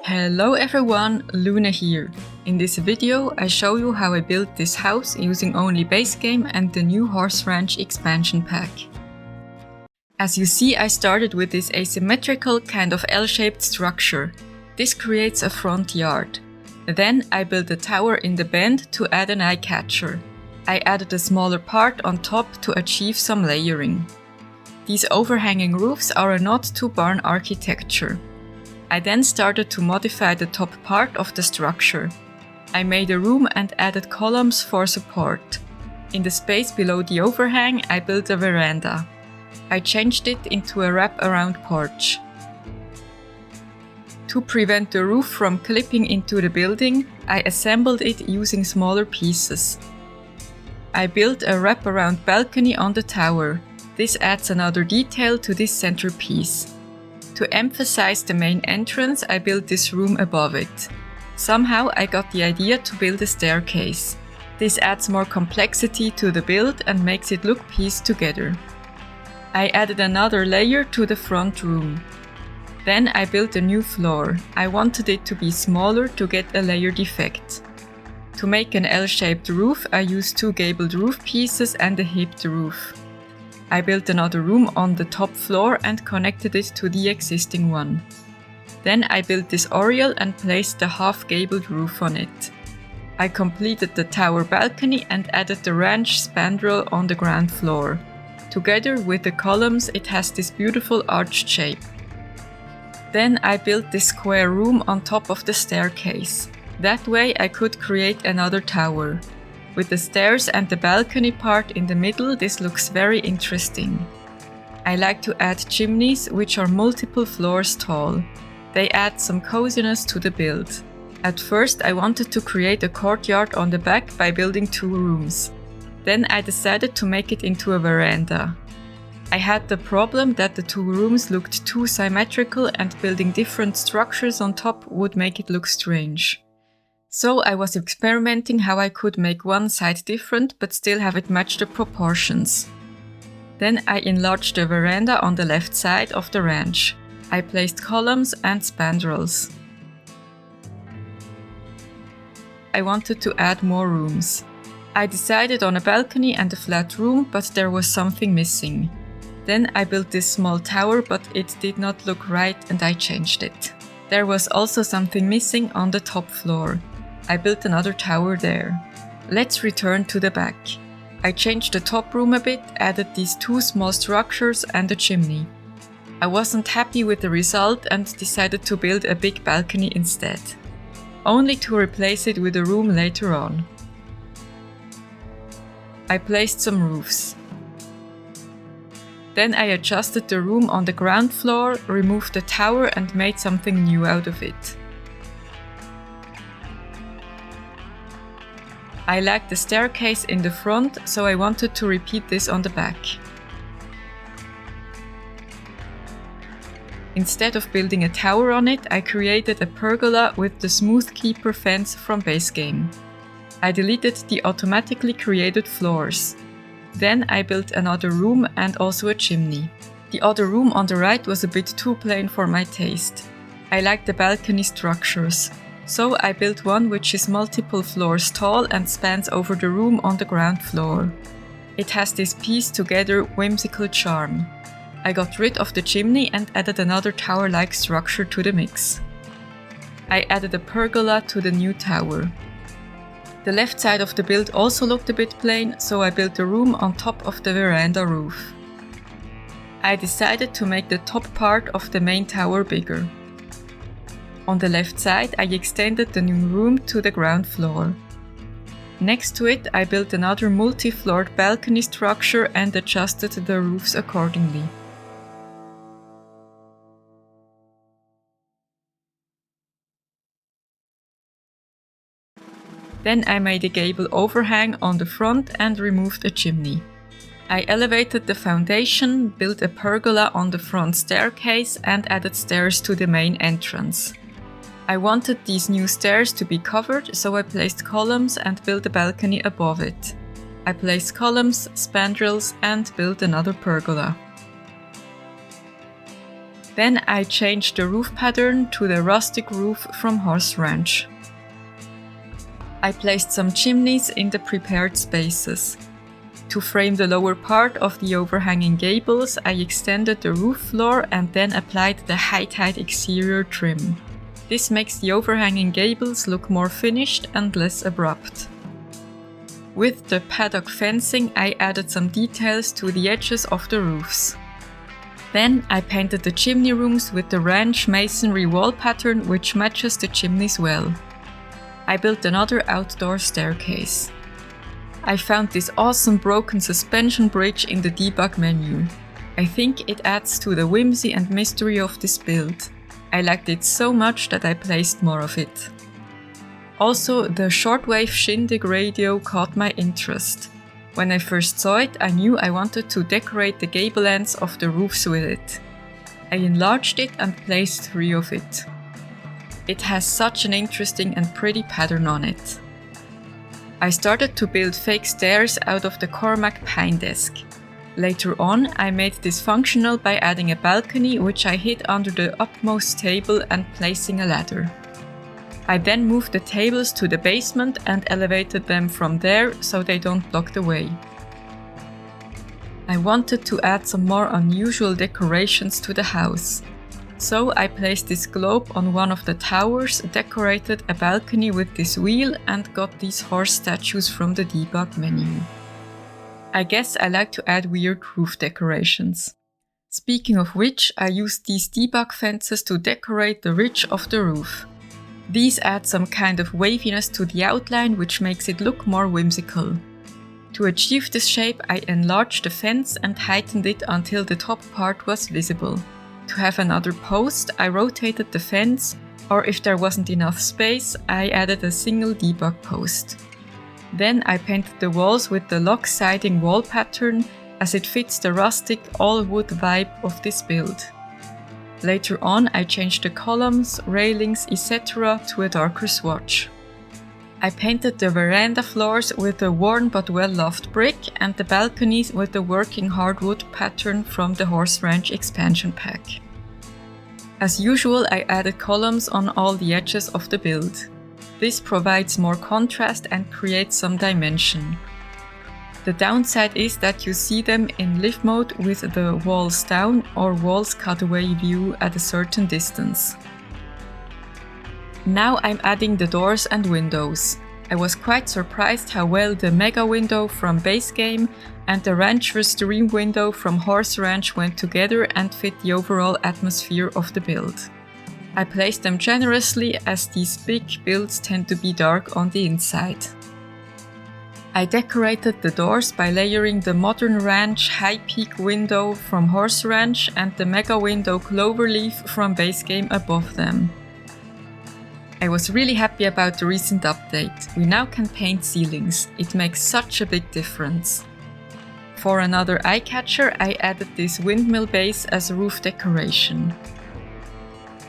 Hello everyone, Luna here. In this video I show you how I built this house using only Basegame and the new Horse Ranch expansion pack. As you see, I started with this asymmetrical kind of L-shaped structure. This creates a front yard. Then I built a tower in the bend to add an eye catcher. I added a smaller part on top to achieve some layering. These overhanging roofs are a nod to barn architecture. I then started to modify the top part of the structure. I made a room and added columns for support. In the space below the overhang, I built a veranda. I changed it into a wrap-around porch. To prevent the roof from clipping into the building, I assembled it using smaller pieces. I built a wrap-around balcony on the tower. This adds another detail to this centerpiece. To emphasize the main entrance, I built this room above it. Somehow I got the idea to build a staircase. This adds more complexity to the build and makes it look pieced together. I added another layer to the front room. Then I built a new floor. I wanted it to be smaller to get a layered effect. To make an L-shaped roof, I used two gabled roof pieces and a hipped roof. I built another room on the top floor and connected it to the existing one. Then I built this oriel and placed the half-gabled roof on it. I completed the tower balcony and added the ranch spandrel on the ground floor. Together with the columns, it has this beautiful arched shape. Then I built this square room on top of the staircase. That way I could create another tower. With the stairs and the balcony part in the middle, this looks very interesting. I like to add chimneys, which are multiple floors tall. They add some coziness to the build. At first I wanted to create a courtyard on the back by building two rooms. Then I decided to make it into a veranda. I had the problem that the two rooms looked too symmetrical and building different structures on top would make it look strange. So I was experimenting how I could make one side different but still have it match the proportions. Then I enlarged the veranda on the left side of the ranch. I placed columns and spandrels. I wanted to add more rooms. I decided on a balcony and a flat room, but there was something missing. Then I built this small tower, but it did not look right and I changed it. There was also something missing on the top floor. I built another tower there. Let's return to the back. I changed the top room a bit, added these two small structures and a chimney. I wasn't happy with the result and decided to build a big balcony instead, only to replace it with a room later on. I placed some roofs. Then I adjusted the room on the ground floor, removed the tower and made something new out of it. I liked the staircase in the front, so I wanted to repeat this on the back. Instead of building a tower on it, I created a pergola with the Smooth Keeper fence from Basegame. I deleted the automatically created floors. Then I built another room and also a chimney. The other room on the right was a bit too plain for my taste. I liked the balcony structures. So I built one which is multiple floors tall and spans over the room on the ground floor. It has this pieced together whimsical charm. I got rid of the chimney and added another tower-like structure to the mix. I added a pergola to the new tower. The left side of the build also looked a bit plain, so I built a room on top of the veranda roof. I decided to make the top part of the main tower bigger. On the left side, I extended the new room to the ground floor. Next to it, I built another multi-floored balcony structure and adjusted the roofs accordingly. Then I made a gable overhang on the front and removed a chimney. I elevated the foundation, built a pergola on the front staircase and added stairs to the main entrance. I wanted these new stairs to be covered, so I placed columns and built a balcony above it. I placed columns, spandrels and built another pergola. Then I changed the roof pattern to the rustic roof from Horse Ranch. I placed some chimneys in the prepared spaces. To frame the lower part of the overhanging gables, I extended the roof floor and then applied the high-tide exterior trim. This makes the overhanging gables look more finished and less abrupt. With the paddock fencing, I added some details to the edges of the roofs. Then I painted the chimney rooms with the ranch masonry wall pattern, which matches the chimneys well. I built another outdoor staircase. I found this awesome broken suspension bridge in the debug menu. I think it adds to the whimsy and mystery of this build. I liked it so much that I placed more of it. Also, the shortwave shindig radio caught my interest. When I first saw it, I knew I wanted to decorate the gable ends of the roofs with it. I enlarged it and placed 3 of it. It has such an interesting and pretty pattern on it. I started to build fake stairs out of the Cormac pine desk. Later on, I made this functional by adding a balcony which I hid under the upmost table and placing a ladder. I then moved the tables to the basement and elevated them from there so they don't block the way. I wanted to add some more unusual decorations to the house. So I placed this globe on one of the towers, decorated a balcony with this wheel and got these horse statues from the debug menu. I guess I like to add weird roof decorations. Speaking of which, I used these debug fences to decorate the ridge of the roof. These add some kind of waviness to the outline, which makes it look more whimsical. To achieve this shape, I enlarged the fence and heightened it until the top part was visible. To have another post, I rotated the fence, or if there wasn't enough space, I added a single debug post. Then I painted the walls with the lock siding wall pattern, as it fits the rustic all-wood vibe of this build. Later on, I changed the columns, railings, etc. to a darker swatch. I painted the veranda floors with a worn but well-loved brick and the balconies with the working hardwood pattern from the Horse Ranch expansion pack. As usual, I added columns on all the edges of the build. This provides more contrast and creates some dimension. The downside is that you see them in live mode with the walls down or walls cut away view at a certain distance. Now I'm adding the doors and windows. I was quite surprised how well the mega window from Basegame and the Rancher's Dream window from Horse Ranch went together and fit the overall atmosphere of the build. I placed them generously as these big builds tend to be dark on the inside. I decorated the doors by layering the Modern Ranch High Peak window from Horse Ranch and the mega window Cloverleaf from Basegame above them. I was really happy about the recent update. We now can paint ceilings. It makes such a big difference. For another eye catcher, I added this windmill base as a roof decoration.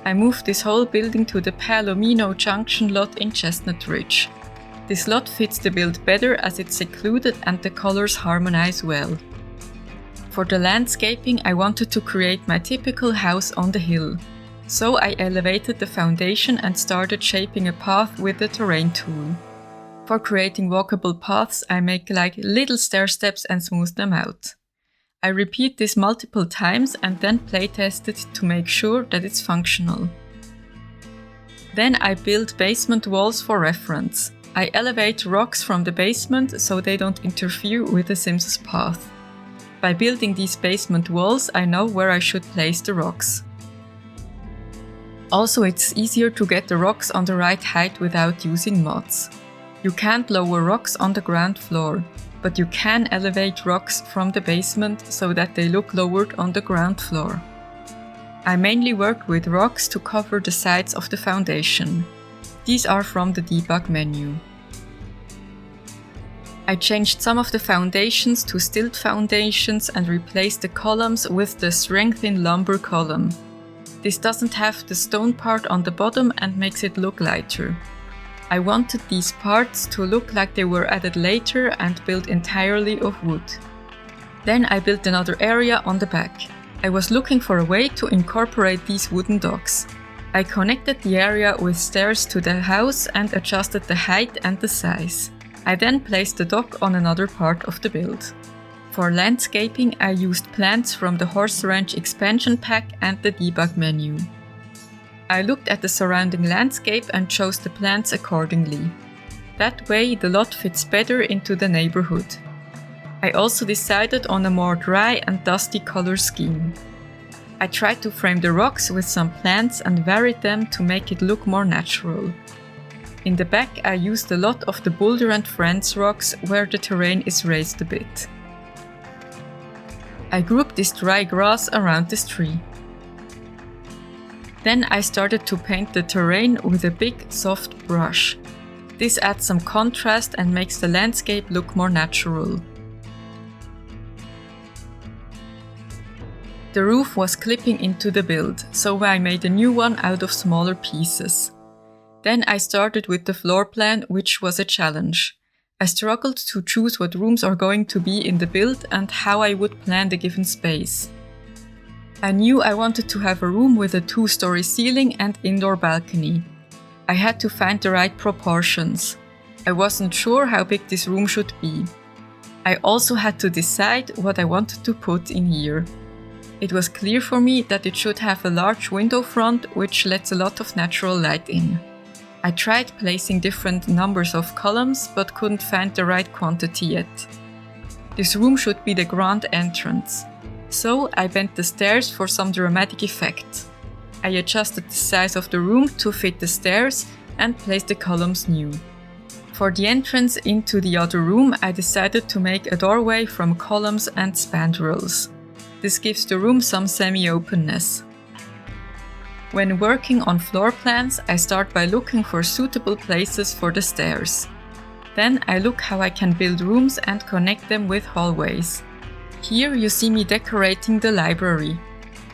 I moved this whole building to the Palomino Junction lot in Chestnut Ridge. This lot fits the build better as it's secluded and the colors harmonize well. For the landscaping, I wanted to create my typical house on the hill. So I elevated the foundation and started shaping a path with the terrain tool. For creating walkable paths, I make like little stair steps and smooth them out. I repeat this multiple times and then playtest it to make sure that it's functional. Then I build basement walls for reference. I elevate rocks from the basement so they don't interfere with the Sims' path. By building these basement walls, I know where I should place the rocks. Also, it's easier to get the rocks on the right height without using mods. You can't lower rocks on the ground floor, but you can elevate rocks from the basement so that they look lowered on the ground floor. I mainly work with rocks to cover the sides of the foundation. These are from the debug menu. I changed some of the foundations to stilt foundations and replaced the columns with the strengthened lumber column. This doesn't have the stone part on the bottom and makes it look lighter. I wanted these parts to look like they were added later and built entirely of wood. Then I built another area on the back. I was looking for a way to incorporate these wooden docks. I connected the area with stairs to the house and adjusted the height and the size. I then placed the dock on another part of the build. For landscaping, I used plants from the Horse Ranch expansion pack and the debug menu. I looked at the surrounding landscape and chose the plants accordingly. That way, the lot fits better into the neighborhood. I also decided on a more dry and dusty color scheme. I tried to frame the rocks with some plants and varied them to make it look more natural. In the back, I used a lot of the Boulder and Friends rocks where the terrain is raised a bit. I grouped this dry grass around this tree. Then I started to paint the terrain with a big, soft brush. This adds some contrast and makes the landscape look more natural. The roof was clipping into the build, so I made a new one out of smaller pieces. Then I started with the floor plan, which was a challenge. I struggled to choose what rooms are going to be in the build and how I would plan the given space. I knew I wanted to have a room with a 2-story ceiling and indoor balcony. I had to find the right proportions. I wasn't sure how big this room should be. I also had to decide what I wanted to put in here. It was clear for me that it should have a large window front which lets a lot of natural light in. I tried placing different numbers of columns but couldn't find the right quantity yet. This room should be the grand entrance. So I bent the stairs for some dramatic effect. I adjusted the size of the room to fit the stairs and placed the columns new. For the entrance into the other room, I decided to make a doorway from columns and spandrels. This gives the room some semi-openness. When working on floor plans, I start by looking for suitable places for the stairs. Then I look how I can build rooms and connect them with hallways. Here you see me decorating the library.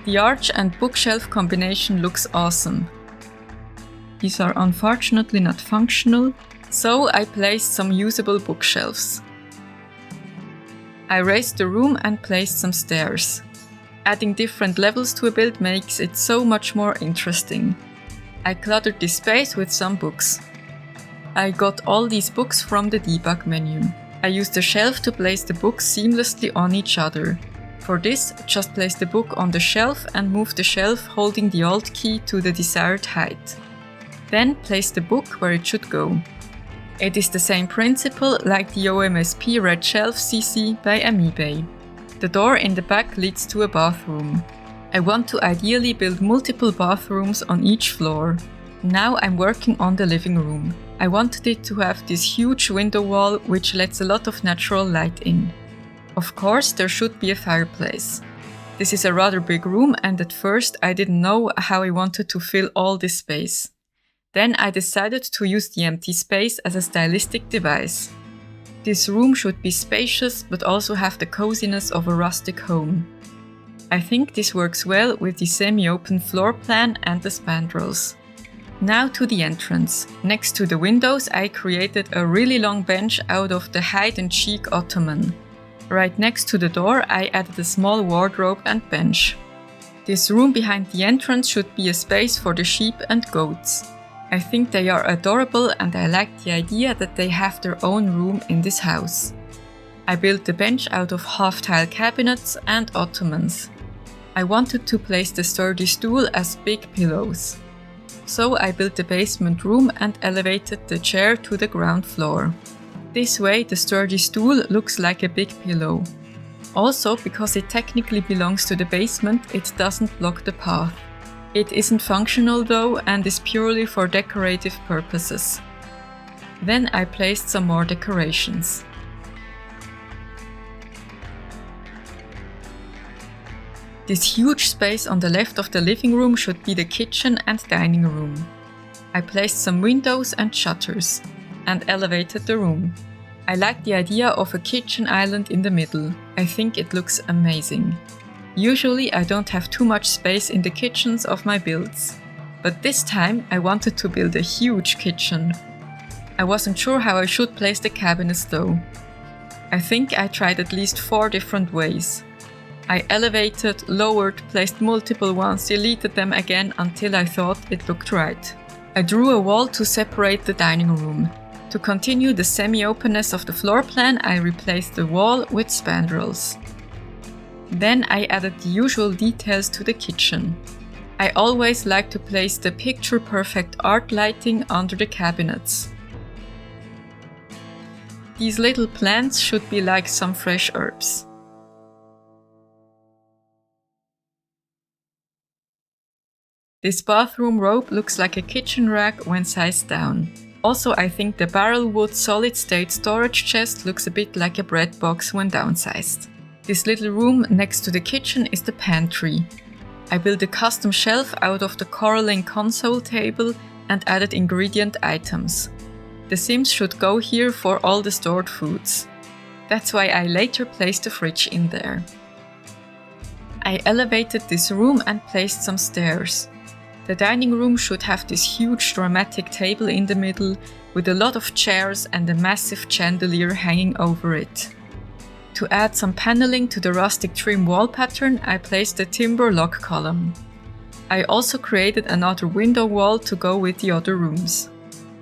The arch and bookshelf combination looks awesome. These are unfortunately not functional, so I placed some usable bookshelves. I raised the room and placed some stairs. Adding different levels to a build makes it so much more interesting. I cluttered this space with some books. I got all these books from the debug menu. I used a shelf to place the books seamlessly on each other. For this, just place the book on the shelf and move the shelf holding the Alt key to the desired height. Then place the book where it should go. It is the same principle like the OMSP Red Shelf CC by Amoeba. The door in the back leads to a bathroom. I want to ideally build multiple bathrooms on each floor. Now I'm working on the living room. I wanted it to have this huge window wall which lets a lot of natural light in. Of course, there should be a fireplace. This is a rather big room and at first I didn't know how I wanted to fill all this space. Then I decided to use the empty space as a stylistic device. This room should be spacious but also have the coziness of a rustic home. I think this works well with the semi-open floor plan and the spandrels. Now to the entrance. Next to the windows I created a really long bench out of the hide-and-seek ottoman. Right next to the door I added a small wardrobe and bench. This room behind the entrance should be a space for the sheep and goats. I think they are adorable and I like the idea that they have their own room in this house. I built the bench out of half-tile cabinets and ottomans. I wanted to place the sturdy stool as big pillows. So I built the basement room and elevated the chair to the ground floor. This way the sturdy stool looks like a big pillow. Also, because it technically belongs to the basement, it doesn't block the path. It isn't functional though and is purely for decorative purposes. Then I placed some more decorations. This huge space on the left of the living room should be the kitchen and dining room. I placed some windows and shutters and elevated the room. I like the idea of a kitchen island in the middle. I think it looks amazing. Usually I don't have too much space in the kitchens of my builds, but this time I wanted to build a huge kitchen. I wasn't sure how I should place the cabinets though. I think I tried at least 4 different ways. I elevated, lowered, placed multiple ones, deleted them again until I thought it looked right. I drew a wall to separate the dining room. To continue the semi-openness of the floor plan, I replaced the wall with spandrels. Then I added the usual details to the kitchen. I always like to place the picture-perfect art lighting under the cabinets. These little plants should be like some fresh herbs. This bathroom robe looks like a kitchen rack when sized down. Also, I think the barrel wood solid-state storage chest looks a bit like a bread box when downsized. This little room next to the kitchen is the pantry. I built a custom shelf out of the coralline console table and added ingredient items. The Sims should go here for all the stored foods. That's why I later placed a fridge in there. I elevated this room and placed some stairs. The dining room should have this huge dramatic table in the middle with a lot of chairs and a massive chandelier hanging over it. To add some paneling to the rustic trim wall pattern, I placed a timber log column. I also created another window wall to go with the other rooms.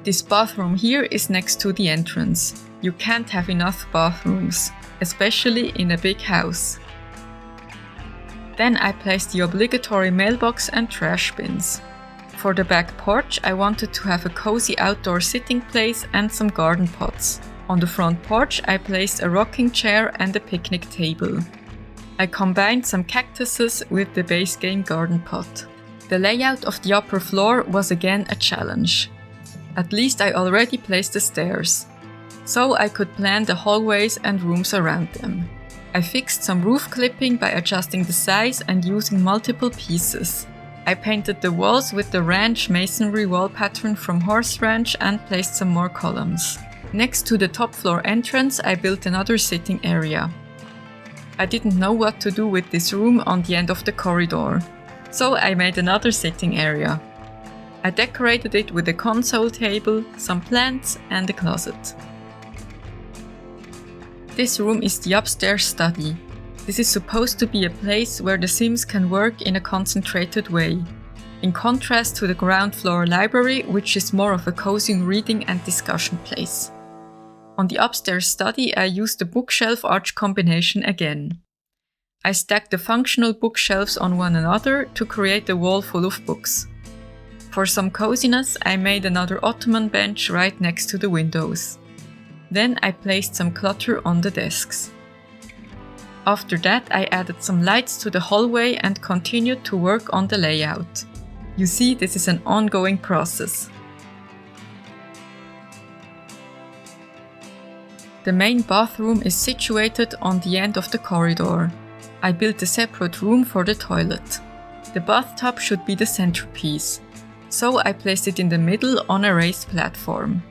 This bathroom here is next to the entrance. You can't have enough bathrooms, especially in a big house. Then I placed the obligatory mailbox and trash bins. For the back porch, I wanted to have a cozy outdoor sitting place and some garden pots. On the front porch, I placed a rocking chair and a picnic table. I combined some cactuses with the base game garden pot. The layout of the upper floor was again a challenge. At least I already placed the stairs, so I could plan the hallways and rooms around them. I fixed some roof clipping by adjusting the size and using multiple pieces. I painted the walls with the ranch masonry wall pattern from Horse Ranch and placed some more columns. Next to the top floor entrance, I built another sitting area. I didn't know what to do with this room on the end of the corridor, so I made another sitting area. I decorated it with a console table, some plants and a closet. This room is the upstairs study. This is supposed to be a place where the Sims can work in a concentrated way, in contrast to the ground floor library, which is more of a cozy reading and discussion place. On the upstairs study, I used the bookshelf arch combination again. I stacked the functional bookshelves on one another to create a wall full of books. For some coziness, I made another ottoman bench right next to the windows. Then I placed some clutter on the desks. After that, I added some lights to the hallway and continued to work on the layout. You see, this is an ongoing process. The main bathroom is situated on the end of the corridor. I built a separate room for the toilet. The bathtub should be the centerpiece, so I placed it in the middle on a raised platform.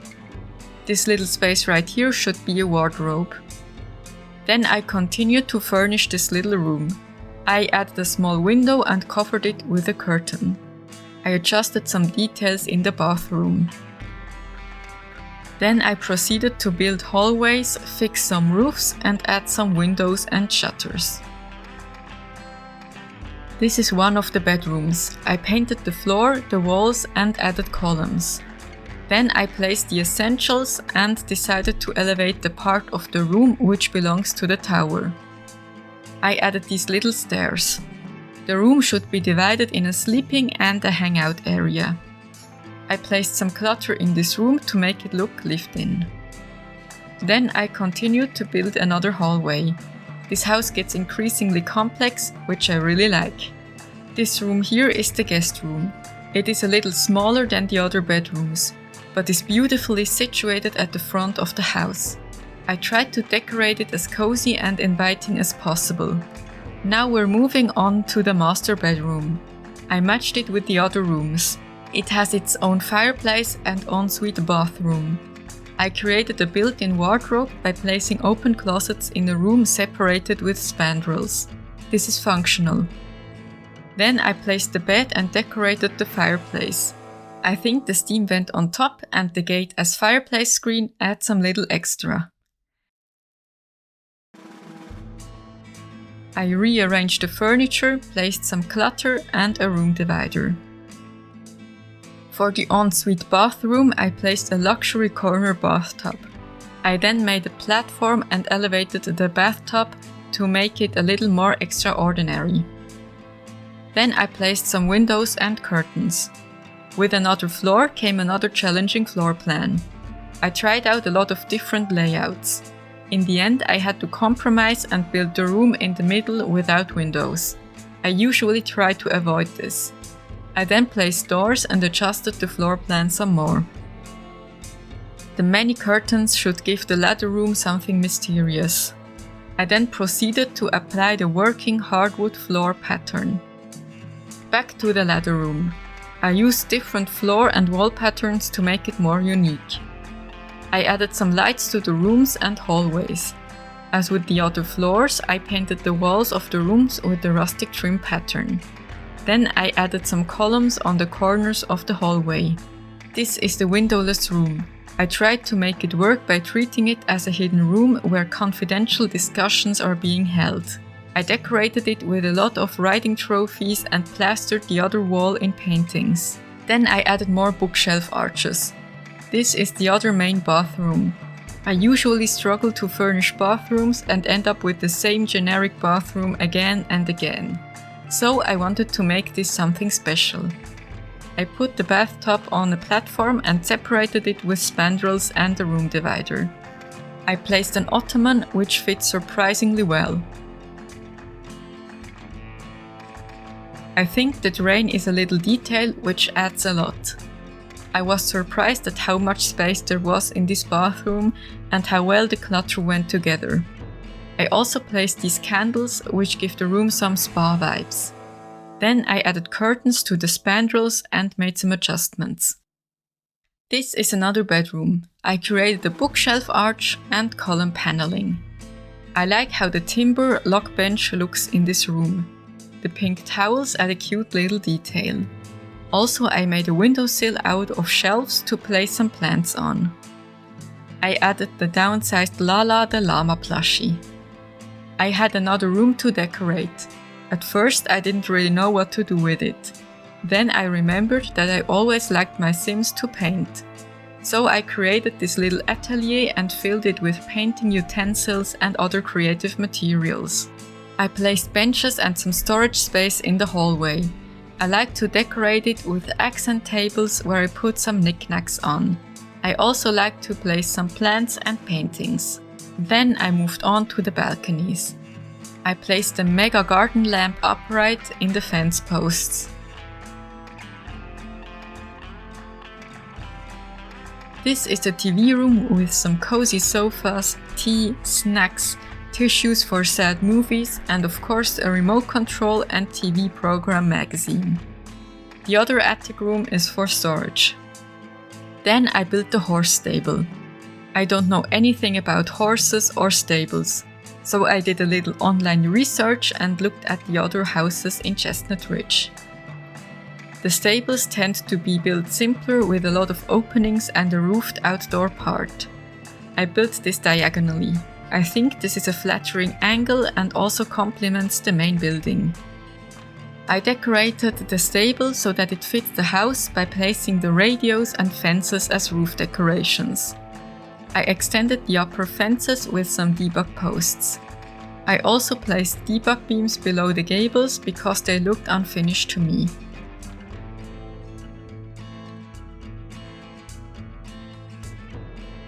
This little space right here should be a wardrobe. Then I continued to furnish this little room. I added a small window and covered it with a curtain. I adjusted some details in the bathroom. Then I proceeded to build hallways, fix some roofs and add some windows and shutters. This is one of the bedrooms. I painted the floor, the walls and added columns. Then I placed the essentials and decided to elevate the part of the room which belongs to the tower. I added these little stairs. The room should be divided in a sleeping and a hangout area. I placed some clutter in this room to make it look lived-in. Then I continued to build another hallway. This house gets increasingly complex, which I really like. This room here is the guest room. It is a little smaller than the other bedrooms, but is beautifully situated at the front of the house. I tried to decorate it as cozy and inviting as possible. Now we're moving on to the master bedroom. I matched it with the other rooms. It has its own fireplace and ensuite bathroom. I created a built-in wardrobe by placing open closets in a room separated with spandrels. This is functional. Then I placed the bed and decorated the fireplace. I think the steam vent on top and the gate as fireplace screen add some little extra. I rearranged the furniture, placed some clutter and a room divider. For the ensuite bathroom, I placed a luxury corner bathtub. I then made a platform and elevated the bathtub to make it a little more extraordinary. Then I placed some windows and curtains. With another floor came another challenging floor plan. I tried out a lot of different layouts. In the end, I had to compromise and build the room in the middle without windows. I usually try to avoid this. I then placed doors and adjusted the floor plan some more. The many curtains should give the ladder room something mysterious. I then proceeded to apply the working hardwood floor pattern. Back to the ladder room. I used different floor and wall patterns to make it more unique. I added some lights to the rooms and hallways. As with the other floors, I painted the walls of the rooms with the rustic trim pattern. Then I added some columns on the corners of the hallway. This is the windowless room. I tried to make it work by treating it as a hidden room where confidential discussions are being held. I decorated it with a lot of writing trophies and plastered the other wall in paintings. Then I added more bookshelf arches. This is the other main bathroom. I usually struggle to furnish bathrooms and end up with the same generic bathroom again and again. So I wanted to make this something special. I put the bathtub on a platform and separated it with spandrels and a room divider. I placed an ottoman which fits surprisingly well. I think the drain is a little detail which adds a lot. I was surprised at how much space there was in this bathroom and how well the clutter went together. I also placed these candles which give the room some spa vibes. Then I added curtains to the spandrels and made some adjustments. This is another bedroom. I created a bookshelf arch and column paneling. I like how the timber lock bench looks in this room. The pink towels add a cute little detail. Also, I made a windowsill out of shelves to place some plants on. I added the downsized Lala the llama plushie. I had another room to decorate. At first, I didn't really know what to do with it. Then I remembered that I always liked my Sims to paint. So I created this little atelier and filled it with painting utensils and other creative materials. I placed benches and some storage space in the hallway. I like to decorate it with accent tables where I put some knickknacks on. I also like to place some plants and paintings. Then I moved on to the balconies. I placed a mega garden lamp upright in the fence posts. This is the TV room with some cozy sofas, tea, snacks, tissues for sad movies, and of course a remote control and TV program magazine. The other attic room is for storage. Then I built the horse stable. I don't know anything about horses or stables, so I did a little online research and looked at the other houses in Chestnut Ridge. The stables tend to be built simpler with a lot of openings and a roofed outdoor part. I built this diagonally. I think this is a flattering angle and also complements the main building. I decorated the stable so that it fits the house by placing the radios and fences as roof decorations. I extended the upper fences with some debug posts. I also placed debug beams below the gables because they looked unfinished to me.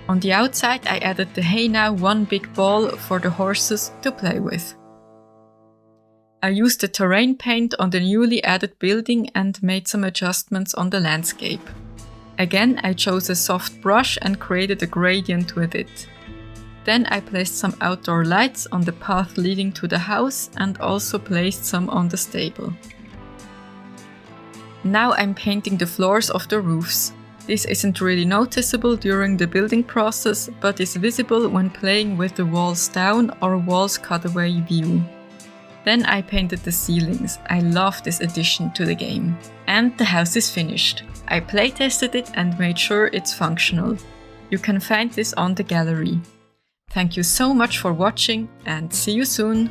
On the outside, I added the Hey Now one big ball for the horses to play with. I used the terrain paint on the newly added building and made some adjustments on the landscape. Again, I chose a soft brush and created a gradient with it. Then I placed some outdoor lights on the path leading to the house and also placed some on the stable. Now I'm painting the floors of the roofs. This isn't really noticeable during the building process, but is visible when playing with the walls down or walls cutaway view. Then I painted the ceilings. I love this addition to the game. And the house is finished. I playtested it and made sure it's functional. You can find this on the gallery. Thank you so much for watching and see you soon!